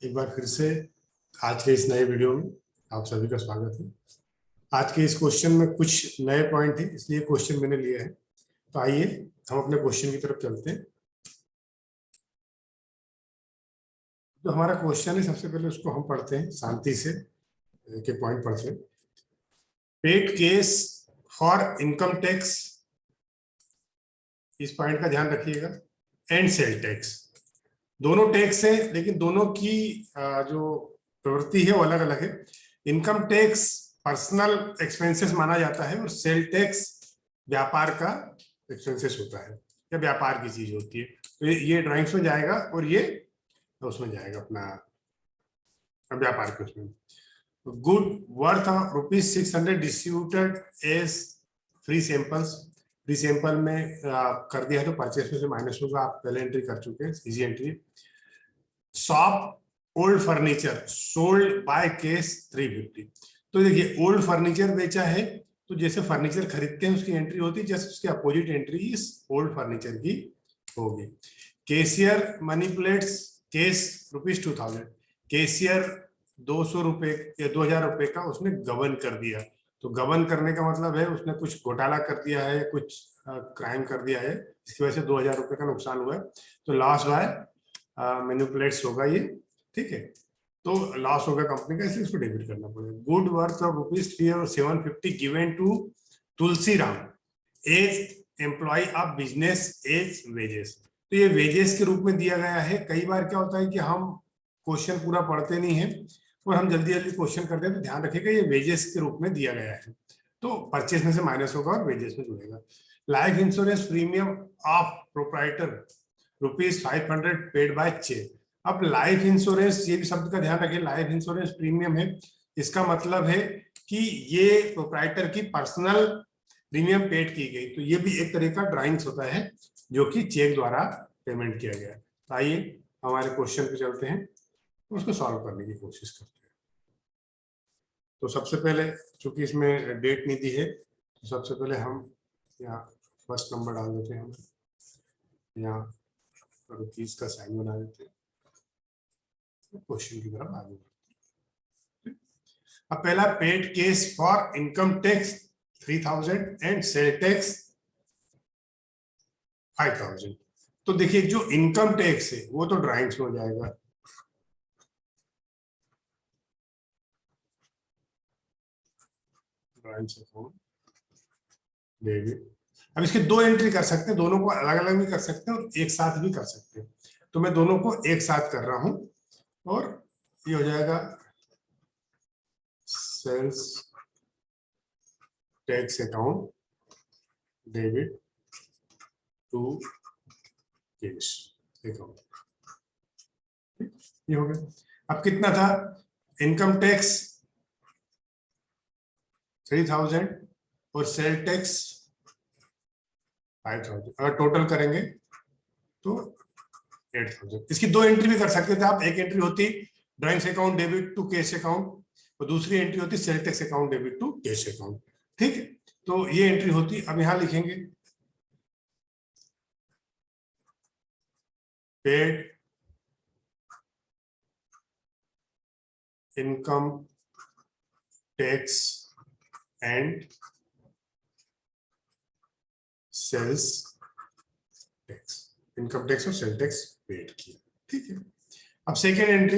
एक बार फिर से आज के इस नए वीडियो में आप सभी का स्वागत है। आज के इस क्वेश्चन में कुछ नए पॉइंट है, इसलिए क्वेश्चन मैंने लिया है। तो आइए हम अपने क्वेश्चन की तरफ चलते हैं। तो हमारा क्वेश्चन है, सबसे पहले उसको हम पढ़ते हैं शांति से, एक एक पॉइंट पढ़ते हैं। Paid case for income tax, इस पॉइंट का ध्यान रखिएगा, एंड सेल टैक्स। दोनों टैक्स है, लेकिन दोनों की जो प्रवृत्ति है वो अलग अलग है। इनकम टैक्स पर्सनल एक्सपेंसेस माना जाता है और सेल टैक्स व्यापार का एक्सपेंसेस होता है या व्यापार की चीज होती है। तो ये ड्राइंग्स में जाएगा और ये उसमें जाएगा, अपना व्यापार के उसमें। Good worth ₹600 distributed as free samples. Free sample में कर दिया है तो परचेस में से माइनस होगा, आप पहले एंट्री कर चुके हैं, easy entry. Shop old furniture sold by case 350। तो देखिए ओल्ड फर्नीचर बेचा है, तो जैसे फर्नीचर खरीदते हैं उसकी एंट्री होती है, जस्ट उसके अपोजिट एंट्री इस ओल्ड फर्नीचर की होगी। Cashier manipulates case ₹2000। कैशियर 200 रुपए या 2000 रुपए का उसने गबन कर दिया। तो गबन करने का मतलब है उसने कुछ घोटाला कर दिया है, कुछ क्राइम कर दिया है, इसकी वजह से 2000 रुपए का नुकसान हुआ है। तो लॉस बाय मैनिपुलेट्स होगा ये, ठीक है। तो लॉस होगा कंपनी का, इसलिए उसको डेबिट करना पड़ेगा। Good worth of ₹750 given to Tulsi Ram as employ of business as wages. तो ये वेजेस के रूप में दिया गया है। कई बार क्या होता है कि हम क्वेश्चन पूरा पढ़ते नहीं है और हम जल्दी जल्दी क्वेश्चन करते हैं, तो ध्यान रखिएगा ये वेजेस के रूप में दिया गया है, तो परचेस में से माइनस होगा और वेजेस में जुड़ेगा। Life insurance premium of proprietor ₹500 paid by cheque. अब लाइफ इंश्योरेंस, ये भी शब्द का ध्यान रखिए, लाइफ इंश्योरेंस प्रीमियम है, इसका मतलब है कि ये प्रोप्राइटर की पर्सनल प्रीमियम पेड की गई। तो ये भी एक तरह का ड्राइंग्स होता है जो कि चेक द्वारा पेमेंट किया गया। तो आइए हमारे क्वेश्चन पे चलते हैं, उसको सॉल्व करने की कोशिश करते हैं। तो सबसे पहले, चूंकि इसमें डेट नहीं दी है, तो सबसे पहले हम यहाँ फर्स्ट नंबर डाल देते हैं, हम यहाँ ₹, का साइन बना देते हैं, क्वेश्चन की तरफ आगे बढ़ते हैं। अब पहला paid case for income tax 3000 and sale tax 5000। तो देखिए जो इनकम टैक्स है वो तो ड्राइंग्स में हो जाएगा, ड्राइंग्स अकाउंट डेबिट। अब इसके दो एंट्री कर सकते हैं, दोनों को अलग अलग भी कर सकते हैं और एक साथ भी कर सकते हैं। तो मैं दोनों को एक साथ कर रहा हूं और ये हो जाएगा sales tax account debit to cash account. ये हो गया। अब कितना था, इनकम टैक्स 3000 और सेल टैक्स 5000। अगर टोटल करेंगे तो 8000। इसकी दो एंट्री भी कर सकते थे आप। एक एंट्री होती drawings account debit to cash account और दूसरी एंट्री होती sale tax account debit to cash account, ठीक है। तो ये एंट्री होती, अब यहां लिखेंगे paid income tax and sales tax, income tax और सेल टैक्स पेड किया, ठीक है। अब सेकेंड एंट्री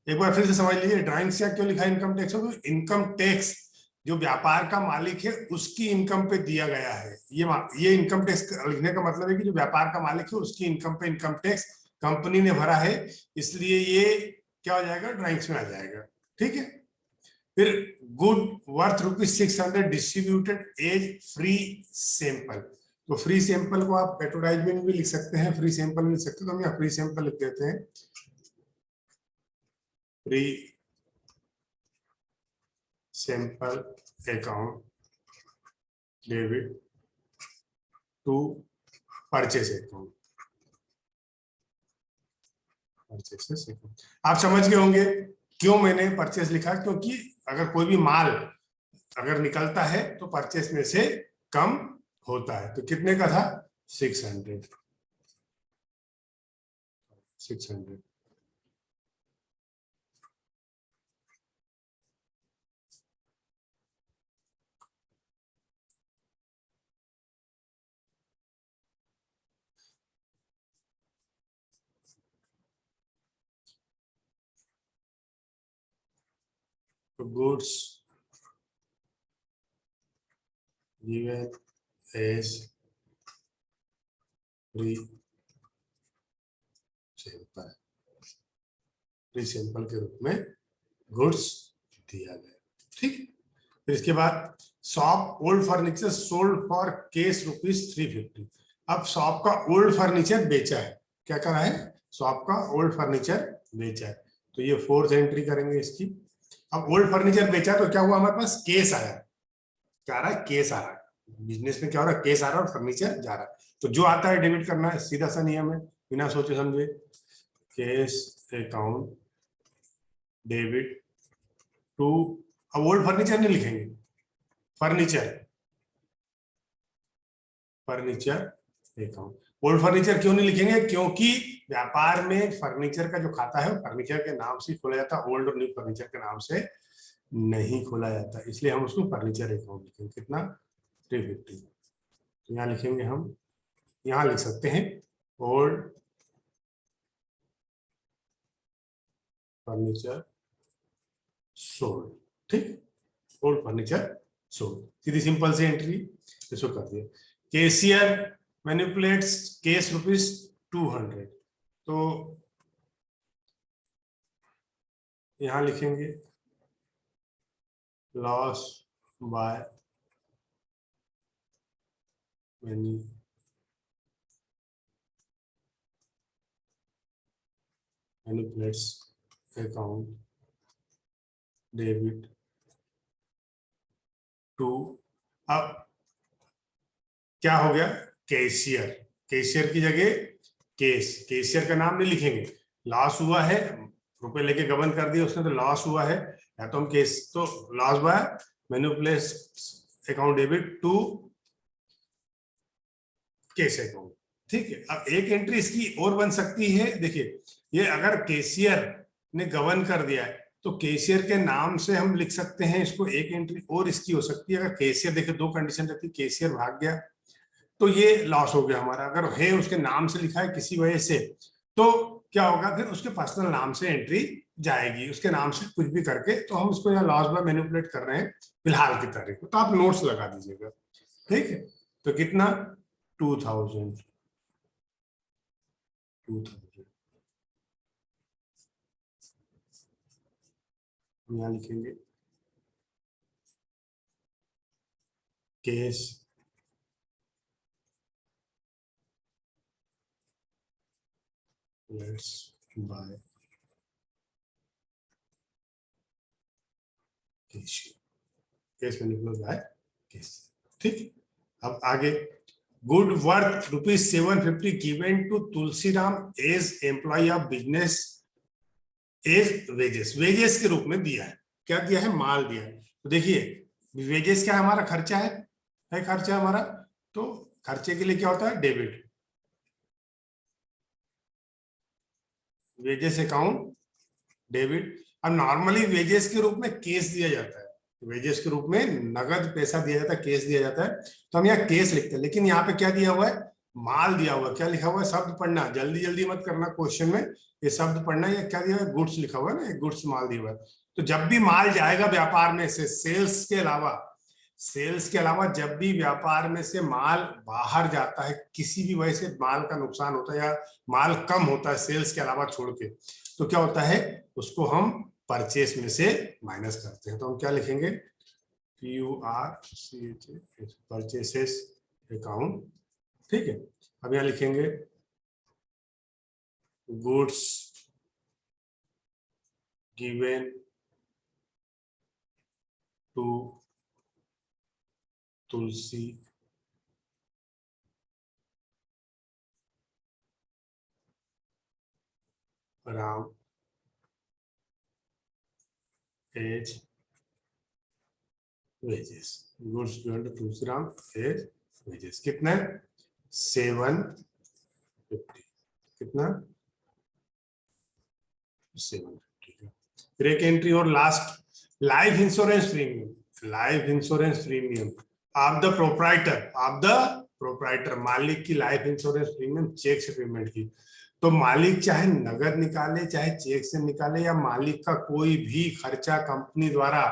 एक बार फिर से समझ लीजिए, ड्राइंग से क्यों लिखा इनकम टैक्स, तो इनकम टैक्स जो व्यापार का मालिक है उसकी इनकम पे दिया गया है। ये इनकम टैक्स लिखने का मतलब है कि जो व्यापार का मालिक है उसकी इनकम पे इनकम टैक्स कंपनी ने भरा है, इसलिए ये क्या हो जाएगा, ड्राइंग्स में आ जाएगा, ठीक है। फिर good worth ₹600 distributed as free sample. तो फ्री सैंपल को आप एडवर्टाइजमेंट भी लिख सकते हैं, फ्री सैंपल भी लिख सकते हैं, तो हम यहाँ फ्री सैंपल लिख देते हैं, free sample account debit to purchase account, purchases account. आप समझ गए होंगे क्यों मैंने परचेस लिखा, क्योंकि अगर कोई भी माल अगर निकलता है तो परचेस में से कम होता है। तो कितने का था, 600। Goods given as free sample के रूप में गुड्स दिया गया। ठीक, फिर इसके बाद shop old furniture sold for case ₹350। अब शॉप का ओल्ड फर्नीचर बेचा है, क्या करा है, शॉप का ओल्ड फर्नीचर बेचा है, तो ये 4th एंट्री करेंगे इसकी। अब ओल्ड फर्नीचर बेचा तो क्या हुआ, हमारे पास केस आया, क्या आ रहा है, केस आ रहा है, बिजनेस में क्या हो रहा है, केस आ रहा है और फर्नीचर जा रहा है, तो जो आता है डेबिट करना है, सीधा सा नियम है, बिना सोचे समझे। केस अकाउंट डेबिट टू, अब ओल्ड फर्नीचर नहीं लिखेंगे, फर्नीचर अकाउंट। ओल्ड फर्नीचर क्यों नहीं लिखेंगे, क्योंकि व्यापार में फर्नीचर का जो खाता है वो फर्नीचर के नाम से खोला जाता है, ओल्ड और न्यू फर्नीचर के नाम से नहीं खोला जाता, इसलिए हम उसको फर्नीचर अकाउंट लिखेंगे। कितना, 350। तो यहाँ लिखेंगे हम, यहाँ लिख सकते हैं ओल्ड फर्नीचर सोल्ड। ठीक, ओल्ड फर्नीचर सोल्ड, सीधी सिंपल सी एंट्री, इसको कर दिया। कैशियर मैनिपुलेट्स केस ₹200, तो यहां लिखेंगे loss by manipulates account debit to, अब क्या हो गया, कैशियर, कैशियर की जगह कैशियर का नाम नहीं लिखेंगे, लॉस हुआ है, रुपए लेके गबन कर दिया उसने तो लॉस हुआ है, या तो हम केस, तो loss by manipulates account debit to cash account. ठीक है, अब एक एंट्री इसकी और बन सकती है, देखिए ये अगर कैशियर ने गबन कर दिया है तो कैशियर के नाम से हम लिख सकते हैं इसको, एक एंट्री और इसकी हो सकती है, अगर कैशियर, देखिए 2 कंडीशन रहती है, कैशियर भाग गया तो ये लॉस हो गया हमारा, अगर है उसके नाम से लिखा है किसी वजह से तो क्या होगा, फिर उसके पर्सनल नाम से एंट्री जाएगी, उसके नाम से कुछ भी करके, तो हम इसको यहाँ लॉस बाय मैनिपुलेट कर रहे हैं फिलहाल की तारीख में, तो आप नोट्स लगा दीजिएगा। ठीक है, तो कितना, 2000 यहाँ लिखेंगे cash lets by cash manipulate by cash. ठीक, अब आगे, good worth ₹750 given to Tulsiram as employ of business as wages, wages के रूप में दिया है, क्या दिया है, माल दिया है, तो देखिए वेजेस क्या है, हमारा खर्चा है खर्चा हमारा, तो खर्चे के लिए क्या होता है, डेबिट, वेजेस अकाउंट डेबिट। अब नॉर्मली वेजेस के रूप में केस दिया जाता है, वेजेस के रूप में नगद पैसा दिया जाता है, केस दिया जाता है, तो हम यहाँ केस लिखते हैं, लेकिन यहाँ पे क्या दिया हुआ है, माल दिया हुआ है, क्या लिखा हुआ है, शब्द पढ़ना, जल्दी जल्दी मत करना क्वेश्चन में, ये शब्द पढ़ना, ये क्या दिया है, गुड्स लिखा हुआ है ना, गुड्स माल दिया हुआ है, तो जब भी माल जाएगा व्यापार में से, सेल्स के अलावा जब भी व्यापार में से माल बाहर जाता है, किसी भी वजह से माल का नुकसान होता है या माल कम होता है सेल्स के अलावा छोड़ के, तो क्या होता है, उसको हम परचेस में से माइनस करते हैं, तो हम क्या लिखेंगे, PURCH, परचेसेस अकाउंट। ठीक है, अब यहाँ लिखेंगे goods given to Tulsi Ram as wages, goods given to Tulsi Ram as wages, कितना है, 750, कितना, 750 का। फिर एक एंट्री और last, life insurance premium of the proprietor proprietor, मालिक की लाइफ इंश्योरेंस प्रीमियम चेक से पेमेंट की। तो मालिक चाहे नगद निकाले चाहे चेक से निकाले, या मालिक का कोई भी खर्चा कंपनी द्वारा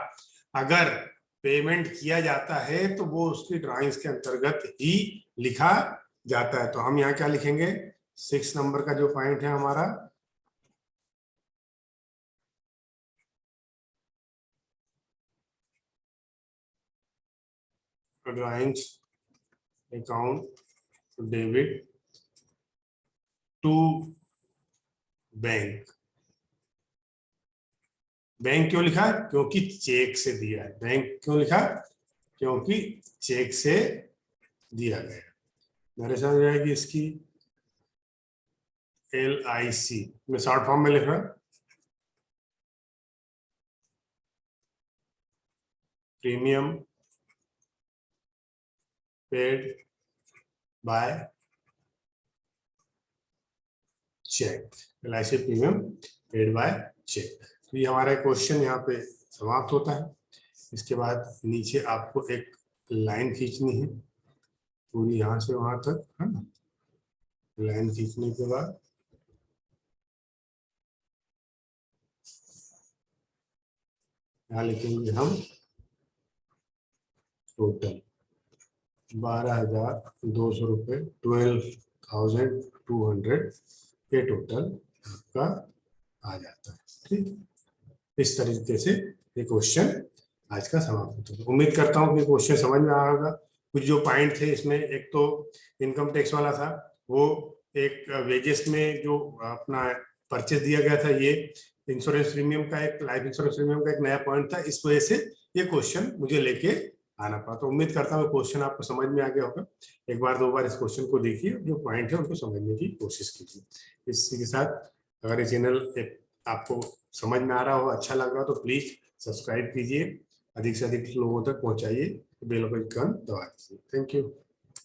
अगर पेमेंट किया जाता है तो वो उसकी ड्राइंग्स के अंतर्गत ही लिखा जाता है। तो हम यहाँ क्या लिखेंगे, 6 नंबर का जो पॉइंट है हमारा, drawings account debit to bank. Bank क्यों लिखा, क्योंकि चेक से दिया है। बैंक क्यों लिखा, क्योंकि चेक से दिया गया। मेरे समझ आएगी इसकी LIC में शॉर्ट फॉर्म में लिख रहा, premium paid by cheque, LIC premium paid by cheque. तो ये हमारा क्वेश्चन यहाँ पे समाप्त होता है। इसके बाद नीचे आपको एक लाइन खींचनी है पूरी यहाँ से वहां तक, है ना। लाइन खींचने के बाद यहाँ लिखेंगे हम टोटल 12,200 रुपये, 12,200 ये टोटल आपका आ जाता है। ठीक, इस तरीके से ये क्वेश्चन आज का समाप्त होता है। उम्मीद करता हूँ कि क्वेश्चन समझ में आ होगा। कुछ जो पॉइंट थे इसमें, एक तो इनकम टैक्स वाला था, वो एक वेजेस में जो अपना परचेस दिया गया था, ये इंश्योरेंस प्रीमियम का एक, लाइफ इंश्योरेंस प्रीमियम का एक नया पॉइंट था। इस वजह से ये क्वेश्चन मुझे लेके आना पड़ा। तो उम्मीद करता हूँ क्वेश्चन आपको समझ में आ गया होगा। एक बार दो बार इस क्वेश्चन को देखिए, जो पॉइंट है उनको समझने की कोशिश कीजिए। इसी के साथ अगर ये चैनल आपको समझ में आ रहा हो, अच्छा लग रहा हो, तो प्लीज सब्सक्राइब कीजिए, अधिक से अधिक लोगों तक पहुंचाइए, बेल आइकन दबा दीजिए। Thank you.